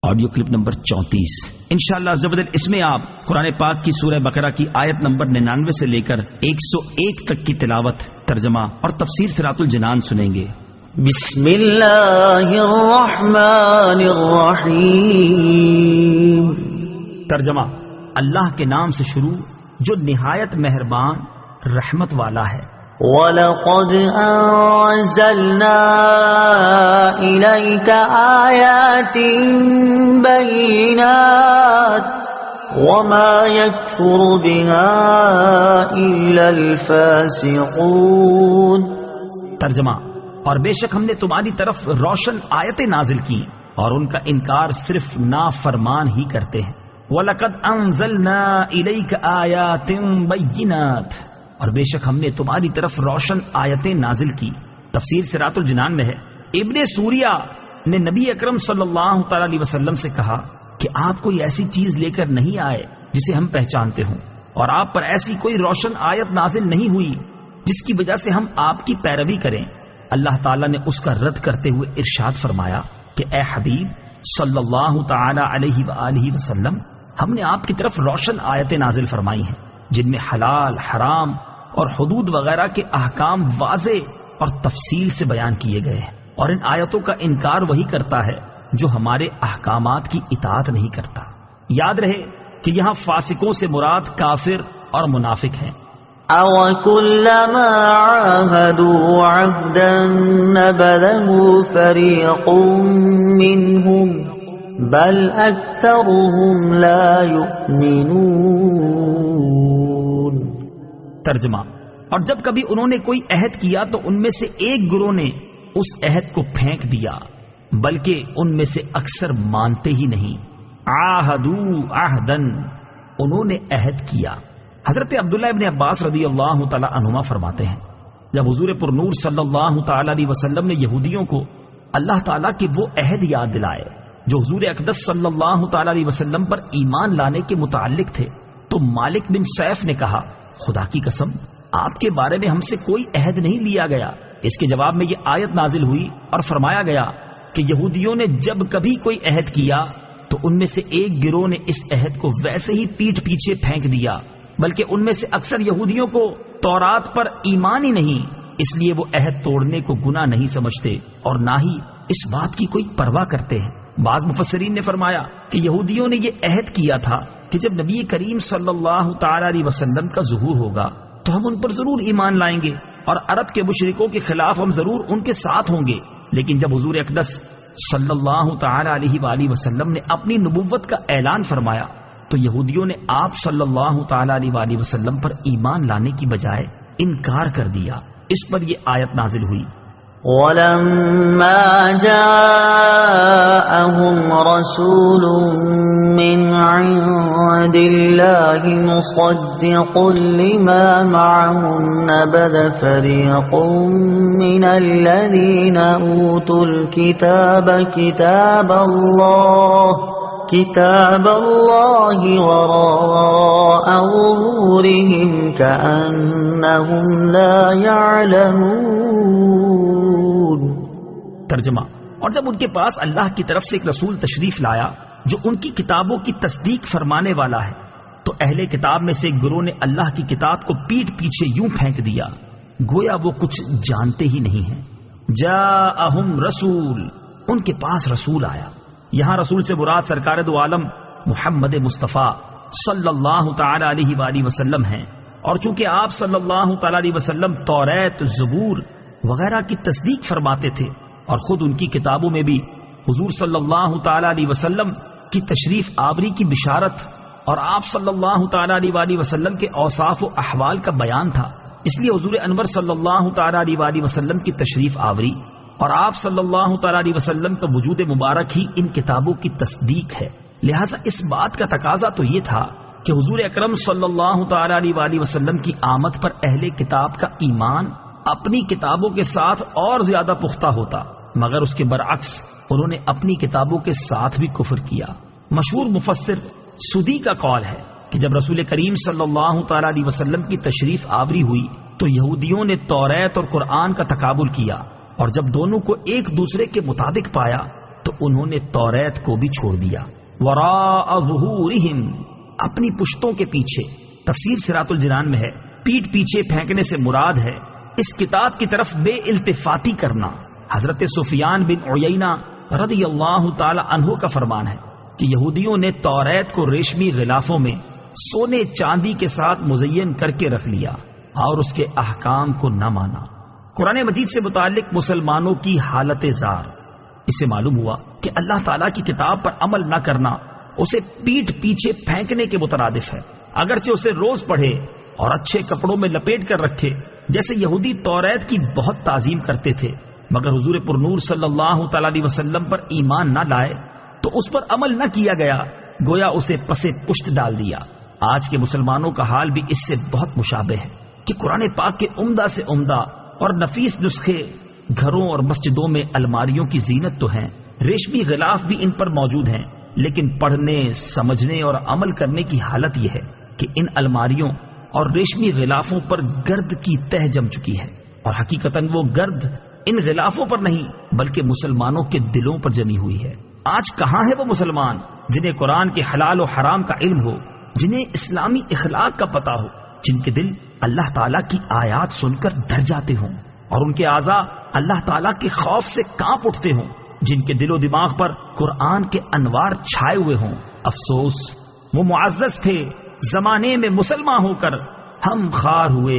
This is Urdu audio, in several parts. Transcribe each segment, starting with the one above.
Audio clip number 34۔ انشاءاللہ عز و جل اس میں آپ قرآن پاک کی سورہ بقرہ کی آیت نمبر 99 سے لے کر 101 تک کی تلاوت، ترجمہ اور تفسیر صراط الجنان سنیں گے۔ بسم اللہ الرحمن الرحیم۔ ترجمہ: اللہ کے نام سے شروع جو نہایت مہربان رحمت والا ہے۔ وَلَقَدْ أَنزَلْنَا إِلَيْكَ آيَاتٍ بَيِّنَاتٍ وَمَا يَكْفُرُ بِهَا إِلَّا الْفَاسِقُونَ۔ ترجمہ: اور بے شک ہم نے تمہاری طرف روشن آیتیں نازل کی اور ان کا انکار صرف نافرمان ہی کرتے ہیں۔ وَلَقَدْ أَنزَلْنَا إِلَيْكَ آيَاتٍ بَيِّنَاتٍ، اور بے شک ہم نے تمہاری طرف روشن آیتیں نازل کی۔ تفسیر صراط الجنان میں ہے، ابن سوریہ نے نبی اکرم صلی اللہ تعالی علیہ وسلم سے کہا کہ آپ کوئی ایسی چیز لے کر نہیں آئے جسے ہم پہچانتے ہوں، اور آپ پر ایسی کوئی روشن آیت نازل نہیں ہوئی جس کی وجہ سے ہم آپ کی پیروی کریں۔ اللہ تعالیٰ نے اس کا رد کرتے ہوئے ارشاد فرمایا کہ اے حبیب صلی اللہ تعالی علیہ وآلہ وسلم، ہم نے آپ کی طرف روشن آیتیں نازل فرمائی ہیں جن میں حلال، حرام اور حدود وغیرہ کے احکام واضح اور تفصیل سے بیان کیے گئے ہیں، اور ان آیتوں کا انکار وہی کرتا ہے جو ہمارے احکامات کی اطاعت نہیں کرتا۔ یاد رہے کہ یہاں فاسقوں سے مراد کافر اور منافق ہیں۔ أَوَكُلَّمَا عَاهَدُوا عَهْدًا نَبَذَهُ فَرِيقٌ مِّنْهُمْ بَلْ أَكْثَرُهُمْ لَا يُؤْمِنُونَ۔ ترجمہ: اور جب کبھی انہوں نے کوئی عہد کیا تو ان میں سے ایک گروہ نے اس عہد کو پھینک دیا، بلکہ ان میں سے اکثر مانتے ہی نہیں۔ عاہدوا عہدن، انہوں نے عہد کیا۔ حضرت عبداللہ ابن عباس رضی اللہ تعالی عنہما فرماتے ہیں، جب حضور پر نور صلی اللہ تعالی علیہ وسلم نے یہودیوں کو اللہ تعالیٰ کے وہ عہد یاد دلائے جو حضور اقدس صلی اللہ تعالی علیہ وسلم پر ایمان لانے کے متعلق تھے، تو مالک بن سیف نے کہا، خدا کی قسم آپ کے بارے میں ہم سے کوئی عہد نہیں لیا گیا۔ اس کے جواب میں یہ آیت نازل ہوئی اور فرمایا گیا کہ یہودیوں نے جب کبھی کوئی عہد کیا تو ان میں سے ایک گروہ نے اس عہد کو ویسے ہی پیٹھ پیچھے پھینک دیا، بلکہ ان میں سے اکثر یہودیوں کو تورات پر ایمان ہی نہیں، اس لیے وہ عہد توڑنے کو گناہ نہیں سمجھتے اور نہ ہی اس بات کی کوئی پرواہ کرتے ہیں۔ بعض مفسرین نے فرمایا کہ یہودیوں نے یہ عہد کیا تھا کہ جب نبی کریم صلی اللہ تعالی علیہ وسلم کا ظہور ہوگا تو ہم ان پر ضرور ایمان لائیں گے اور عرب کے مشرکوں کے خلاف ہم ضرور ان کے ساتھ ہوں گے۔ لیکن جب حضور اقدس صلی اللہ تعالی علیہ وآلہ وسلم نے اپنی نبوت کا اعلان فرمایا تو یہودیوں نے آپ صلی اللہ تعالی علیہ وآلہ وسلم پر ایمان لانے کی بجائے انکار کر دیا۔ اس پر یہ آیت نازل ہوئی، وَلَمَّا جَاءَهُمْ رَسُولٌ مِّنْ عِندِ اللَّهِ مُصَدِّقٌ لِّمَا مَعَهُمْ نَبَذَ فَرِيقٌ مِّنَ الَّذِينَ أُوتُوا الْكِتَابَ كِتَابَ اللَّهِ وَرَاءَ ظُهُورِهِمْ كَأَنَّهُمْ لَا يَعْلَمُونَ۔ ترجمہ: اور جب ان کے پاس اللہ کی طرف سے ایک رسول تشریف لایا جو ان کی کتابوں کی تصدیق فرمانے والا ہے تو اہل کتاب میں سے ایک گروہ نے اللہ کی کتاب کو پیٹھ پیچھے یوں پھینک دیا گویا وہ کچھ جانتے ہی نہیں ہیں۔ جاءہم رسول، ان کے پاس رسول آیا۔ یہاں رسول سے مراد سرکار دو عالم محمد مصطفیٰ صلی اللہ تعالی علیہ وآلہ وسلم ہیں، اور چونکہ آپ صلی اللہ تعالی علیہ وسلم توریت، زبور وغیرہ کی تصدیق فرماتے تھے اور خود ان کی کتابوں میں بھی حضور صلی اللہ تعالی علیہ وسلم کی تشریف آوری کی بشارت اور آپ صلی اللہ تعالی علیہ وآلہ وسلم کے اوصاف و احوال کا بیان تھا، اس لیے حضور انور صلی اللہ تعالی علیہ وآلہ وسلم کی تشریف آوری اور آپ صلی اللہ تعالی علیہ وسلم کا وجود مبارک ہی ان کتابوں کی تصدیق ہے۔ لہٰذا اس بات کا تقاضا تو یہ تھا کہ حضور اکرم صلی اللہ تعالی علیہ وآلہ وسلم کی آمد پر اہل کتاب کا ایمان اپنی کتابوں کے ساتھ اور زیادہ پختہ ہوتا، مگر اس کے برعکس انہوں نے اپنی کتابوں کے ساتھ بھی کفر کیا۔ مشہور مفسر سدی کا قول ہے کہ جب رسول کریم صلی اللہ تعالی علیہ وسلم کی تشریف آوری ہوئی تو یہودیوں نے توریت اور قرآن کا تقابل کیا، اور جب دونوں کو ایک دوسرے کے مطابق پایا تو انہوں نے توریت کو بھی چھوڑ دیا. وراء ظہورہم، اپنی پشتوں کے پیچھے. تفسیر صراط الجنان میں ہے پیٹ پیچھے پھینکنے سے مراد ہے اس کتاب کی طرف بے التفاتی کرنا. حضرت سفیان بن عیینہ رضی اللہ تعالی عنہ کا فرمان ہے کہ یہودیوں نے توریت کو ریشمی غلافوں میں سونے چاندی کے ساتھ مزین کر کے رکھ لیا اور اس کے احکام کو نہ مانا. قرآن مجید سے متعلق مسلمانوں کی حالت زار. اس سے معلوم ہوا کہ اللہ تعالیٰ کی کتاب پر عمل نہ کرنا اسے پیٹ پیچھے پھینکنے کے مترادف ہے. اگرچہ اسے روز پڑھے اور اچھے کپڑوں میں لپیٹ کر رکھے جیسے یہودی توریت کی بہت تعظیم کرتے تھے، مگر حضور پرنور صلی اللہ تعالی علیہ وسلم پر ایمان نہ لائے تو اس پر عمل نہ کیا گیا، گویا اسے پسے پشت ڈال دیا. آج کے مسلمانوں کا حال بھی اس سے بہت مشابہ ہے کہ قرآن پاک کے عمدہ سے عمدہ اور نفیس نسخے گھروں اور مسجدوں میں الماریوں کی زینت تو ہیں، ریشمی غلاف بھی ان پر موجود ہیں، لیکن پڑھنے، سمجھنے اور عمل کرنے کی حالت یہ ہے کہ ان الماریوں اور ریشمی غلافوں پر گرد کی تہ جم چکی ہے، اور حقیقتاً وہ گرد ان غلافوں پر نہیں بلکہ مسلمانوں کے دلوں پر جمی ہوئی ہے. آج کہاں ہے وہ مسلمان جنہیں قرآن کے حلال و حرام کا علم ہو، جنہیں اسلامی اخلاق کا پتہ ہو، جن کے دل اللہ تعالیٰ کی آیات سن کر ڈر جاتے ہوں اور ان کے اعضاء اللہ تعالیٰ کے خوف سے کانپ اٹھتے ہوں، جن کے دل و دماغ پر قرآن کے انوار چھائے ہوئے ہوں. افسوس وہ معزز تھے زمانے میں مسلمان ہو کر، ہم خوار ہوئے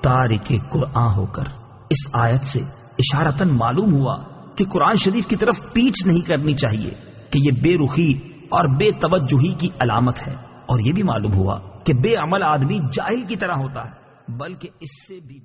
تارک قرآن ہو کر. اس آیت سے اشارتاً معلوم ہوا کہ قرآن شریف کی طرف پیچھ نہیں کرنی چاہیے کہ یہ بے رخی اور بے توجہی کی علامت ہے، اور یہ بھی معلوم ہوا کہ بے عمل آدمی جاہل کی طرح ہوتا ہے، بلکہ اس سے بھی